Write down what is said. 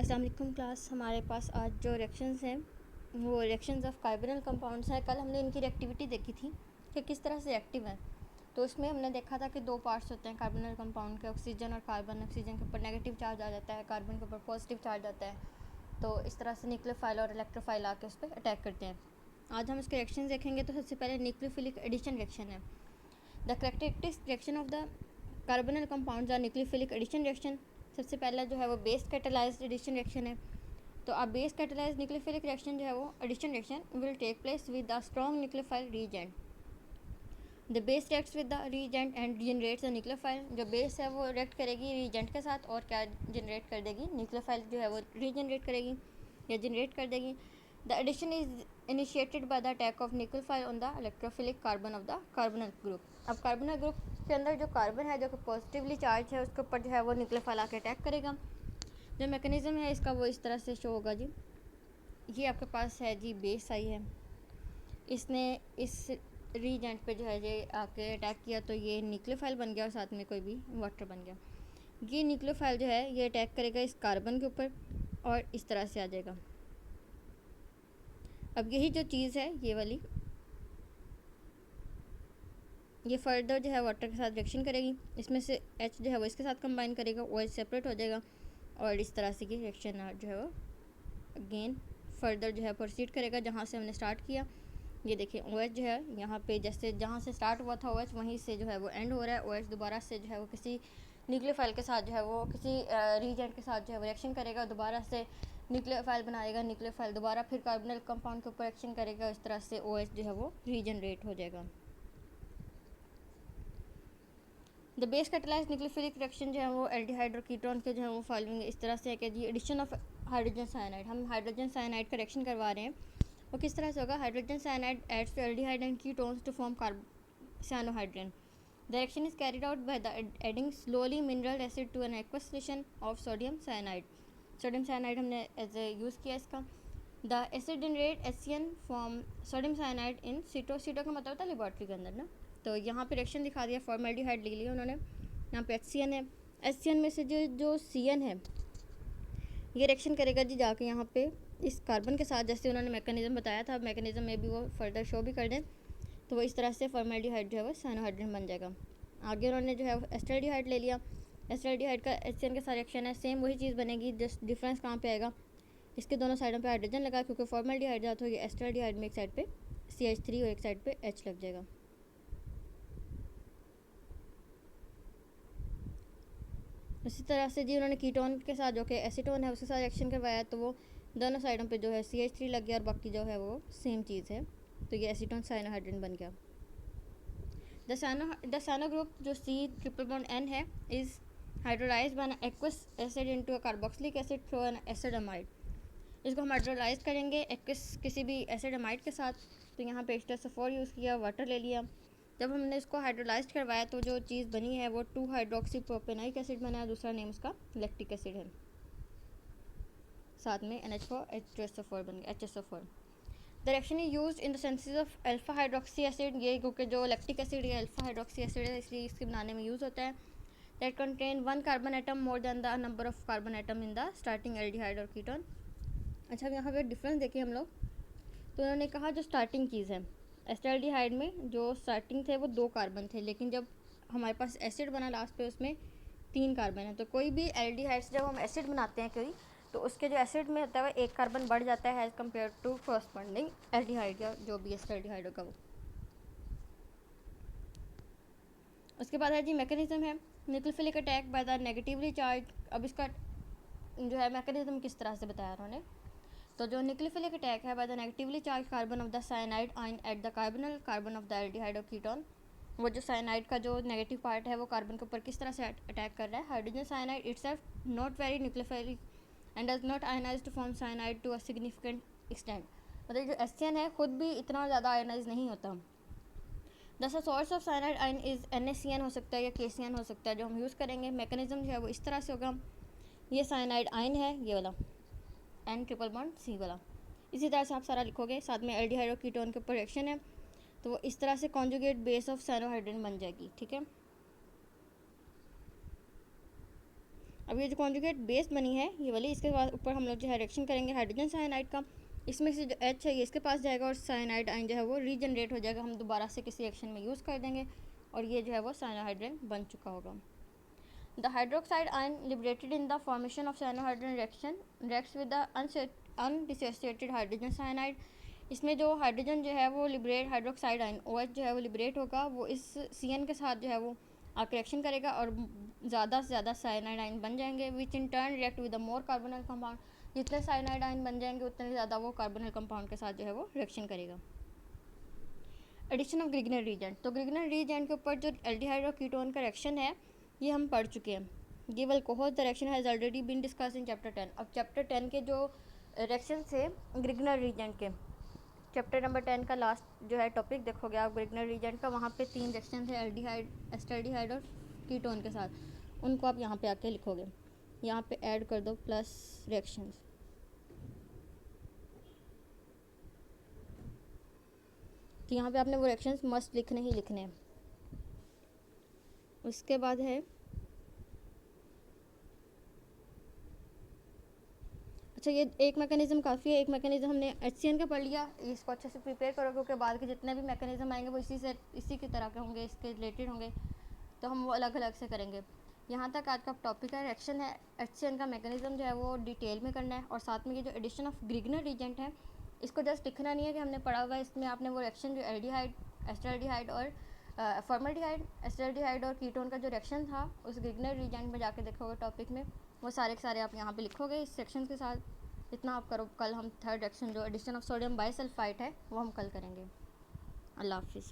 अस्सलाम वालेकुम क्लास। हमारे पास आज जो रिएक्शंस हैं वो रिएक्शंस ऑफ कार्बोनिल कंपाउंड्स हैं। कल हमने इनकी रिएक्टिविटी देखी थी कि किस तरह से एक्टिव है। तो उसमें हमने देखा था कि दो पार्ट्स होते हैं कार्बोनिल कंपाउंड के, ऑक्सीजन और कार्बन। ऑक्सीजन के ऊपर नेगेटिव चार्ज आ जाता है, कार्बन के ऊपर पॉजिटिव चार्ज आता है। तो इस तरह से न्यूक्लियोफाइल और इलेक्ट्रोफाइल आके उस पर अटैक करते हैं। आज हम इसके रिएक्शन देखेंगे। तो सबसे पहले न्यूक्लियोफिलिक एडिशन रिएक्शन है। The characteristic reaction of the carbonyl compounds are nucleophilic addition reaction. सबसे पहला जो है वो बेस कैटालाइज्ड एडिशन रिएक्शन है। तो अब बेस कैटालाइज्ड न्यूक्लियोफिलिक रिएक्शन जो है वो addition reaction will take place with the strong nucleophile reagent. The base reacts with the reagent and generates the nucleophile. जो बेस है वो रिएक्ट करेगी रीजेंट के साथ और क्या जनरेट कर देगी, न्यूक्लियोफाइल जो है वो रीजनरेट करेगी या जनरेट कर देगी। The addition is initiated by the attack of nucleophile on the electrophilic carbon of the carbonyl group. अब कार्बोनिल ग्रुप के अंदर जो कार्बन है जो कि पॉजिटिवली चार्ज है उसके ऊपर जो है वो न्यूक्लियोफाइल आके अटैक करेगा। जो मैकेनिज्म है इसका वो इस तरह से शो होगा जी। ये आपके पास है जी बेस आई है, इसने इस रीजेंट पे जो है ये आके अटैक किया तो ये न्यूक्लियोफाइल बन गया और साथ में कोई भी वाटर बन गया। ये न्यूक्लियोफाइल जो है ये अटैक करेगा इस कार्बन के ऊपर और इस तरह से आ जाएगा। अब यही जो चीज़ है ये वाली, ये फर्दर जो है वाटर के साथ रिएक्शन करेगी। इसमें से H जो है वो इसके साथ कंबाइन करेगा, OH सेपरेट हो जाएगा और इस तरह से ये रिएक्शन जो है वो अगेन फर्दर जो है प्रोसीड करेगा जहाँ से हमने स्टार्ट किया। ये देखिए OH जो है यहाँ पे जैसे जहाँ से स्टार्ट हुआ था OH वहीं से जो है वो एंड हो रहा है। OH दोबारा से जो है वो किसी न्यूक्लियोफाइल के साथ जो है वो किसी रीजेंट के साथ जो है वो रिएक्शन करेगा, दोबारा से न्यूक्लियोफाइल बनाएगा। न्यूक्लियोफाइल दोबारा फिर कार्बोनिल कंपाउंड के ऊपर रिएक्शन करेगा। इस तरह से OH जो है वो रीजनरेट हो जाएगा। The base catalysed nucleophilic reaction जो है वो एल्डिहाइड और कीटोन के जो है वो फॉलोइंग इस तरह से है कि जी एडिशन ऑफ हाइड्रोजन साइनाइड। हम हाइड्रोजन साइनाइड का रिएक्शन करवा रहे हैं। वो किस तरह से होगा, hydrogen cyanide adds to aldehyde and ketones to form cyanohydrin. The reaction is carried out by the adding slowly mineral acid to an aqueous solution of sodium cyanide. Sodium cyanide हमने as a use किया इसका। The acid generate HCN form sodium cyanide in situ. Situ का मतलब होता है laboratory के अंदर ना। तो यहाँ पे रिएक्शन दिखा दिया, फॉर्मेल्डिहाइड ले लिया उन्होंने, यहाँ पे HCN है। HCN में से जो CN है ये रिएक्शन करेगा जी जाके यहाँ पे इस कार्बन के साथ, जैसे उन्होंने मैकेनिज्म बताया था। मैकेनिज्म में भी वो फर्दर शो भी कर दें तो वो इस तरह से फॉर्मेल्डिहाइड जो है वो साइनोहाइड्रिन बन जाएगा। आगे उन्होंने जो है एस्टल्डिहाइड ले लिया। एस्टल्डिहाइड का HCN के साथ रिएक्शन है, सेम वही चीज़ बनेगी। जस्ट डिफरेंस कहाँ पे आएगा, इसके दोनों साइडों पे हाइड्रोजन लगा क्योंकि फॉर्मेल्डिहाइड जाता है। ये एस्टल्डिहाइड में एक साइड पे CH3 और एक साइड पे H लग जाएगा। इसी तरह से जी उन्होंने कीटोन के साथ जो कि एसीटोन है उसके साथ रिएक्शन करवाया तो वो दोनों साइडों पे जो है CH3 लग गया और बाकी जो है वो सेम चीज़ है। तो ये एसीटोन साइनोहाइड्रिन बन गया। द साइनो ग्रुप जो C=N है is hydrolysed bye an aqueous acid into a carboxylic acid through an acid amide. इसको हम हाइड्रोलाइज करेंगे एक्वस किसी भी एसिड अमाइड के साथ। तो यहाँ पे H2SO4 यूज़ किया, वाटर ले लिया। जब हमने इसको हाइड्रोलाइज करवाया तो जो चीज़ बनी है वो 2-हाइड्रोक्सी प्रोपेनाइक एसिड बना है, दूसरा नेम उसका लैक्टिक एसिड है, साथ में NH4 H2SO4 बन गया HSO4। The reaction is use in the synthesis of alpha hydroxy acid. ये क्योंकि जो लैक्टिक एसिड या अल्फा हाइड्रोक्सी एसिड है इसलिए इसके बनाने में यूज़ होता है। That contain 1 carbon atom more than the number of carbon atom in the starting aldehyde और कीटोन। अच्छा अब यहाँ पे डिफरेंस देखें हम लोग। तो उन्होंने कहा जो स्टार्टिंग चीज़ है एस्टल्डिहाइड में जो स्टार्टिंग थे वो 2 कार्बन थे, लेकिन जब हमारे पास एसिड बना लास्ट पे उसमें 3 कार्बन है। तो कोई भी एल्डिहाइड से जब हम एसिड बनाते हैं कोई तो उसके जो एसिड में होता है 1 कार्बन बढ़ जाता है as compare to corresponding aldehyde या जो भी एस्टल्डिहाइड होगा वो। उसके बाद है जी मैकेनिज्म है nucleophilic attack by the negatively charged. अब इसका जो है मैकेनिज्म किस तरह से बताया उन्होंने। तो जो न्यूक्लियोफिलिक अटैक है bye the negatively charge carbon of the cyanide ion at the carbonyl carbon of the aldehyde और कीटोन। वो जो साइनाइड का जो नेगेटिव पार्ट है वो कार्बन के ऊपर किस तरह से अटैक कर रहा है। Hydrogen cyanide itself not very nucleophilic and does not ionize to form cyanide to a significant extent. मतलब जो HCN है खुद भी इतना ज़्यादा आयनाइज नहीं होता। The source of cyanide ion is NaCN हो सकता है या KCN हो सकता है जो हम यूज़ करेंगे। मैकेनिज्म जो है वो इस तरह से होगा, ये साइनाइड आयन है ये वाला N=C वाला। इसी तरह से आप सारा लिखोगे, साथ में एल्डिहाइड और कीटोन के ऊपर रिएक्शन है तो वो इस तरह से कॉन्जुगेट बेस ऑफ साइनोहाइड्रिन बन जाएगी। ठीक है, अब ये जो कॉन्जुगेट बेस बनी है ये वाली, इसके बाद ऊपर हम लोग जो है रिएक्शन करेंगे हाइड्रोजन साइनाइड का। इसमें से जो H है ये इसके पास जाएगा और साइनाइड आयन जो है वो रीजनरेट हो जाएगा, हम दोबारा से किसी एक्शन में यूज़ कर देंगे और ये जो है वो साइनोहाइड्रेन बन चुका होगा। The hydroxide ion liberated in the formation of cyanohydrin reaction reacts with the undissociated hydrogen cyanide. इसमें जो हाइड्रोजन जो है वो लिबरेट हाइड्रोक्साइड आयन OH जो है वो लिबरेट होगा, वो इस CN के साथ जो है वो आकर रिएक्शन करेगा और ज़्यादा से ज़्यादा साइनाइड आयन बन जाएंगे, which in turn react with the more carbonyl compound. जितने साइनाइड आयन बन जाएंगे उतने ज़्यादा वो कार्बोनल कंपाउंड के साथ जो है वो रिएक्शन करेगा। एडिशन ऑफ ग्रिग्नर रीजेंट, तो ग्रिग्नर रीजेंट के ऊपर जो एल्डिहाइड और कीटोन का रिएक्शन है ये हम पढ़ चुके हैं। Give alcohol the reaction has already been discuss in chapter 10। अब चैप्टर 10 के जो रिएक्शन थे ग्रिग्नर रीजेंट के, चैप्टर नंबर 10 का लास्ट जो है टॉपिक देखोगे आप ग्रिग्नर रीजेंट का, वहाँ पे 3 रिएक्शन थे एल्डिहाइड, एस्टल्डिहाइड और कीटोन के साथ, उनको आप यहाँ पे आके लिखोगे, यहाँ पे ऐड कर दो प्लस रिएक्शंस। तो यहाँ पे आपने वो रिएक्शंस मस्ट लिखने ही लिखने हैं। उसके बाद है अच्छा, ये एक मैकेनिज़्म काफ़ी है, एक मैकेनिज़्म हमने HCN का पढ़ लिया, इसको अच्छे से प्रिपेयर करो क्योंकि बाद के जितने भी मैकेनिज़्म आएंगे वो इसी की तरह के होंगे, इसके रिलेटेड होंगे, तो हम वो अलग अलग से करेंगे। यहाँ तक आज का टॉपिक है रिएक्शन है, HCN का मैकेनिज़्म जो है वो डिटेल में करना है, और साथ में ये जो एडिशन ऑफ ग्रिग्नर रीजेंट है इसको जस्ट लिखना नहीं है कि हमने पढ़ा हुआ है, इसमें आपने वो रिएक्शन जो एल्डिहाइड, एस्टल्डिहाइड और फॉर्मल्डिहाइड, एस्टल्डिहाइड और कीटोन का जो रिएक्शन था उस ग्रिग्नर रीजेंट में जाके देखोगे टॉपिक में, वो सारे के सारे आप यहाँ पे लिखोगे इस सेक्शन के साथ। इतना आप करो, कल हम थर्ड रिएक्शन जो एडिशन ऑफ सोडियम बाइसल्फाइड है वो हम कल करेंगे। अल्लाह हाफिज़।